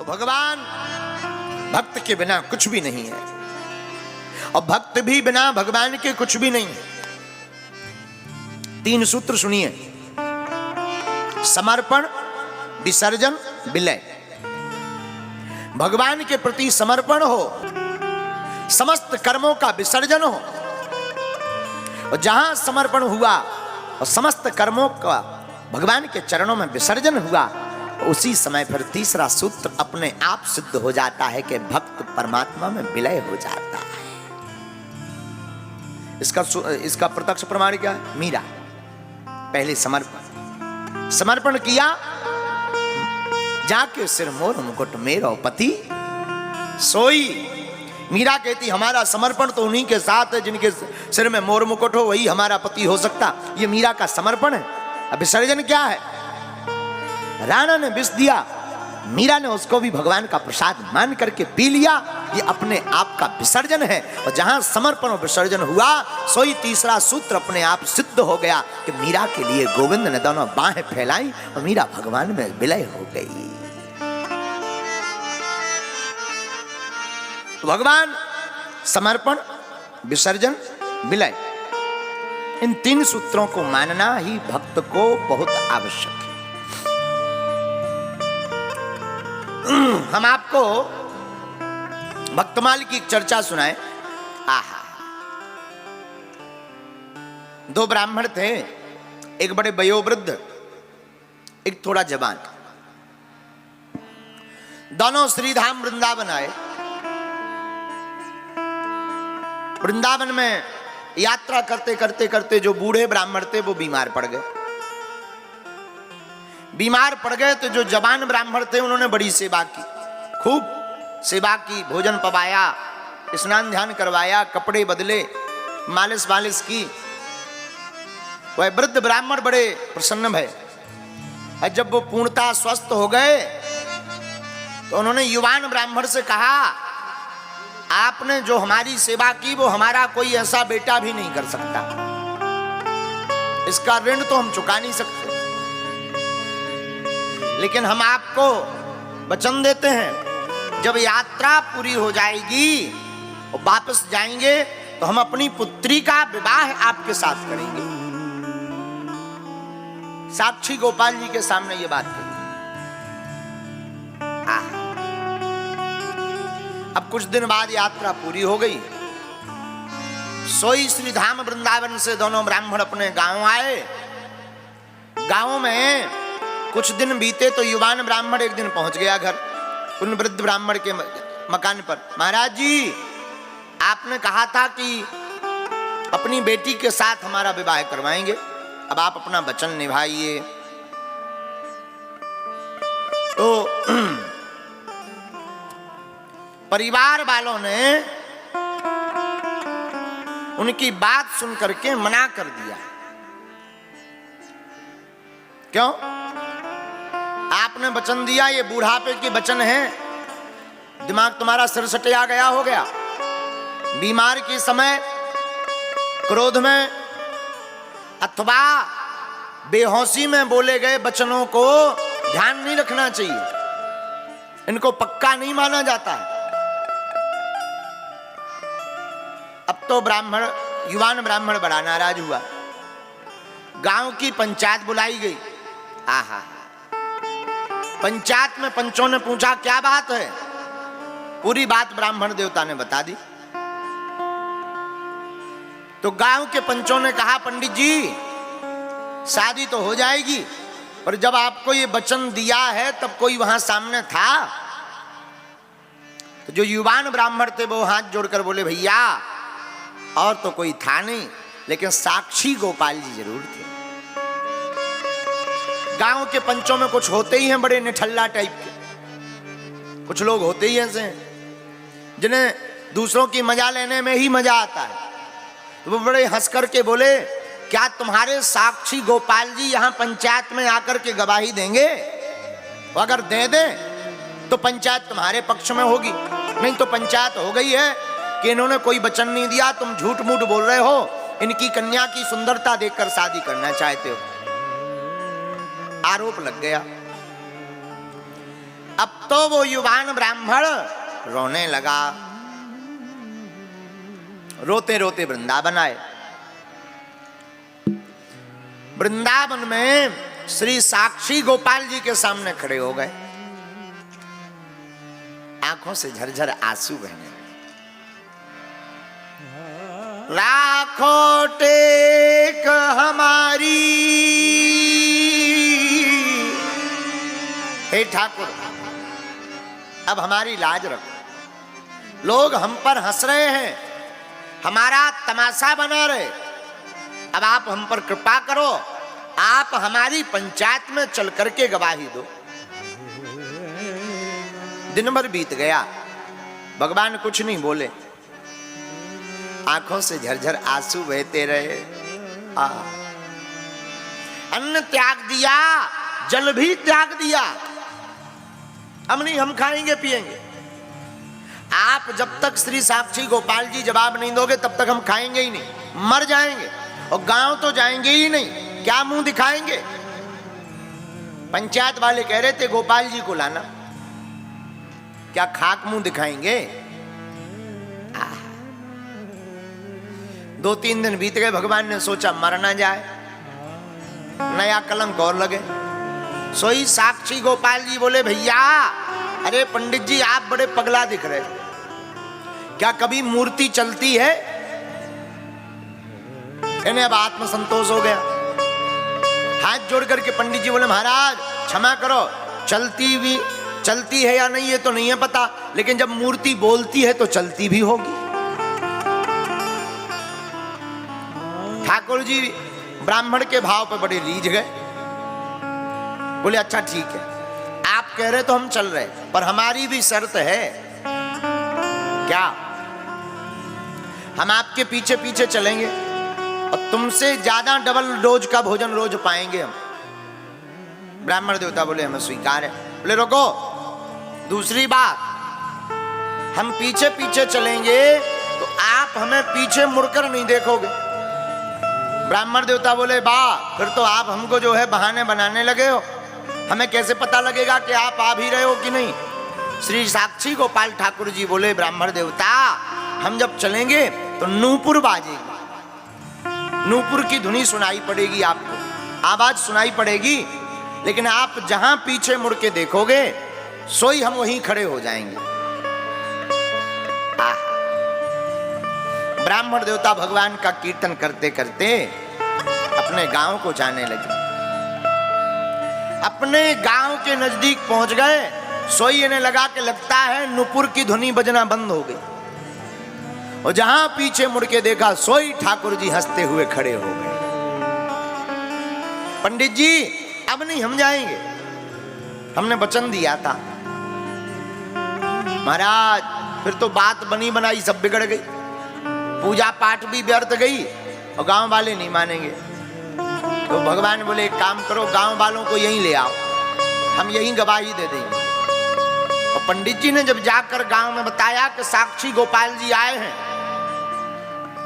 तो भगवान भक्त के बिना कुछ भी नहीं है और भक्त भी बिना भगवान के कुछ भी नहीं है। 3 सूत्र सुनिए, समर्पण, विसर्जन, विलय। भगवान के प्रति समर्पण हो, समस्त कर्मों का विसर्जन हो, और जहां समर्पण हुआ और समस्त कर्मों का भगवान के चरणों में विसर्जन हुआ, उसी समय फिर तीसरा सूत्र अपने आप सिद्ध हो जाता है कि भक्त परमात्मा में विलय हो जाता है। इसका प्रत्यक्ष प्रमाण क्या है? मीरा। पहले समर्पण किया, जाके सिर मोर मुकुट मेरो पति सोई। मीरा कहती हमारा समर्पण तो उन्हीं के साथ है जिनके सिर में मोर मुकुट हो, वही हमारा पति हो सकता। ये मीरा का समर्पण है। अब विसर्जन क्या है? राणा ने विष दिया, मीरा ने उसको भी भगवान का प्रसाद मान करके पी लिया। ये अपने आप का विसर्जन है। और जहां समर्पण और विसर्जन हुआ, सोई तीसरा सूत्र अपने आप सिद्ध हो गया कि मीरा के लिए गोविंद ने दोनों बाहें फैलाई और मीरा भगवान में विलय हो गई। तो भगवान, समर्पण, विसर्जन, विलय, इन 3 सूत्रों को मानना ही भक्त को बहुत आवश्यक है। हम आपको भक्तमाल की एक चर्चा सुनाए। आहा, 2 ब्राह्मण थे, एक बड़े वयोवृद्ध, एक थोड़ा जवान। दोनों श्रीधाम वृंदावन आए। वृंदावन में यात्रा करते करते करते जो बूढ़े ब्राह्मण थे वो बीमार पड़ गए। बीमार पड़ गए तो जो जवान ब्राह्मण थे उन्होंने बड़ी सेवा की, खूब सेवा की, भोजन पवाया, स्नान ध्यान करवाया, कपड़े बदले, मालिश वालिश की। वह वृद्ध ब्राह्मण बड़े प्रसन्न भये। और जब वो पूर्णतः स्वस्थ हो गए तो उन्होंने युवान ब्राह्मण से कहा, आपने जो हमारी सेवा की वो हमारा कोई ऐसा बेटा भी नहीं कर सकता। इसका ऋण तो हम चुका नहीं सकते, लेकिन हम आपको वचन देते हैं, जब यात्रा पूरी हो जाएगी और वापस जाएंगे तो हम अपनी पुत्री का विवाह आपके साथ करेंगे। साक्षी गोपाल जी के सामने ये बात कही। अब कुछ दिन बाद यात्रा पूरी हो गई। सोई श्रीधाम वृंदावन से दोनों ब्राह्मण अपने गांव आए। गांव में कुछ दिन बीते तो युवान ब्राह्मण एक दिन पहुंच गया घर, उन वृद्ध ब्राह्मण के मकान पर। महाराज जी, आपने कहा था कि अपनी बेटी के साथ हमारा विवाह करवाएंगे, अब आप अपना वचन निभाइए। तो परिवार वालों ने उनकी बात सुन करके मना कर दिया। क्यों? आपने वचन दिया, ये बूढ़ापे के वचन है, दिमाग तुम्हारा सिर सटिया गया हो गया। बीमार के समय क्रोध में अथवा बेहोशी में बोले गए वचनों को ध्यान नहीं रखना चाहिए, इनको पक्का नहीं माना जाता है। अब तो युवान ब्राह्मण बड़ा नाराज हुआ। गांव की पंचायत बुलाई गई। आहा, पंचायत में पंचों ने पूछा क्या बात है। पूरी बात ब्राह्मण देवता ने बता दी। तो गांव के पंचों ने कहा, पंडित जी शादी तो हो जाएगी, पर जब आपको ये वचन दिया है तब कोई वहां सामने था? तो जो युवान ब्राह्मण थे वो हाथ जोड़कर बोले, भैया और तो कोई था नहीं, लेकिन साक्षी गोपाल जी जरूर थे। गांव के पंचों में कुछ होते ही हैं बड़े निठल्ला टाइप के, कुछ लोग होते ही ऐसे हैं जिन्हें दूसरों की मजा लेने में ही मजा आता है। तो वो बड़े हंस करके बोले, क्या तुम्हारे साक्षी गोपाल जी यहाँ पंचायत में आकर के गवाही देंगे? वो अगर दे दें तो पंचायत तुम्हारे पक्ष में होगी, नहीं तो पंचायत हो गई है कि इन्होंने कोई वचन नहीं दिया, तुम झूठ मूठ बोल रहे हो, इनकी कन्या की सुंदरता देखकर शादी करना चाहते हो। आरोप लग गया। अब तो वो युवान ब्राह्मण रोने लगा। रोते रोते वृंदावन आए। वृंदावन में श्री साक्षी गोपाल जी के सामने खड़े हो गए। आंखों से झरझर आंसू बहने लगे। लाखों टेक हमारी, हे ठाकुर अब हमारी लाज रखो। लोग हम पर हंस रहे हैं, हमारा तमाशा बना रहे, अब आप हम पर कृपा करो, आप हमारी पंचायत में चल करके गवाही दो। दिन भर बीत गया, भगवान कुछ नहीं बोले, आंखों से झरझर आंसू बहते रहे। अन्न त्याग दिया, जल भी त्याग दिया, हम नहीं, हम खाएंगे पिएंगे। आप जब तक श्री साक्षी गोपाल जी जवाब नहीं दोगे तब तक हम खाएंगे ही नहीं, मर जाएंगे। और गांव तो जाएंगे ही नहीं, क्या मुंह दिखाएंगे। पंचायत वाले कह रहे थे गोपाल जी को लाना, क्या खाक मुंह दिखाएंगे। 2-3 दिन बीत गए, भगवान ने सोचा मर ना जाए, नया कलंक और लगे। सोई साक्षी गोपाल जी बोले भैया, अरे पंडित जी आप बड़े पगला दिख रहे, क्या कभी मूर्ति चलती है। इन्हें अब आत्मसंतोष हो गया। हाथ जोड़ करके पंडित जी बोले महाराज क्षमा करो, चलती है या नहीं ये तो नहीं है पता, लेकिन जब मूर्ति बोलती है तो चलती भी होगी। ठाकुर जी ब्राह्मण के भाव पर बड़े रीझ गए। बोले अच्छा ठीक है, आप कह रहे तो हम चल रहे, पर हमारी भी शर्त है। क्या? हम आपके पीछे पीछे चलेंगे और तुमसे ज्यादा डबल डोज का भोजन रोज पाएंगे हम। ब्राह्मण देवता बोले हमें स्वीकार है। बोले रुको, दूसरी बात, हम पीछे पीछे चलेंगे तो आप हमें पीछे मुड़कर नहीं देखोगे। ब्राह्मण देवता बोले वाह, फिर तो आप हमको जो है बहाने बनाने लगे हो, हमें कैसे पता लगेगा कि आप आ भी रहे हो कि नहीं। श्री साक्षी गोपाल ठाकुर जी बोले ब्राह्मण देवता, हम जब चलेंगे तो नूपुर बाजेगी, नूपुर की धुनी सुनाई पड़ेगी, आपको आवाज सुनाई पड़ेगी, लेकिन आप जहां पीछे मुड़ के देखोगे सोई हम वहीं खड़े हो जाएंगे। ब्राह्मण देवता भगवान का कीर्तन करते करते अपने गांव को जाने लगे। अपने गांव के नजदीक पहुंच गए, सोई इन्हें लगा के लगता है नुपुर की धुनी बजना बंद हो गई, और जहां पीछे मुड़ के देखा सोई ठाकुर जी हंसते हुए खड़े हो गए। पंडित जी अब नहीं हम जाएंगे, हमने वचन दिया था। महाराज फिर तो बात बनी बनाई सब बिगड़ गई, पूजा पाठ भी व्यर्थ गई और गांव वाले नहीं मानेंगे। तो भगवान बोले एक काम करो, गांव वालों को यहीं ले आओ, हम यहीं गवाही दे देंगे। और पंडित जी ने जब जाकर गांव में बताया कि साक्षी गोपाल जी आए हैं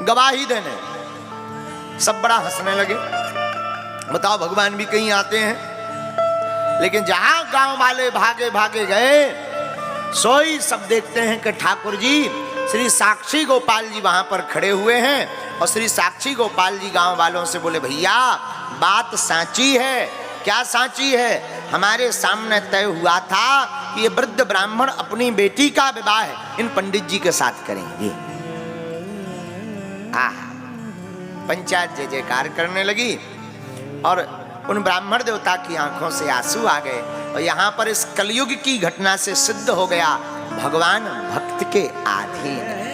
गवाही देने, सब बड़ा हंसने लगे। बताओ भगवान भी कहीं आते हैं। लेकिन जहां गांव वाले भागे भागे गए, सोई सब देखते हैं कि ठाकुर जी श्री साक्षी गोपाल जी वहां पर खड़े हुए हैं। और श्री साक्षी गोपाल जी गांव वालों से बोले भैया बात सांची है। क्या सांची है? हमारे सामने तय हुआ था कि ये वृद्ध ब्राह्मण अपनी बेटी का विवाह इन पंडित जी के साथ करेंगे। पंचायत जय जयकार करने लगी और उन ब्राह्मण देवता की आंखों से आंसू आ गए। और यहाँ पर इस कलयुग की घटना से सिद्ध हो गया भगवान भक्त के अधीन।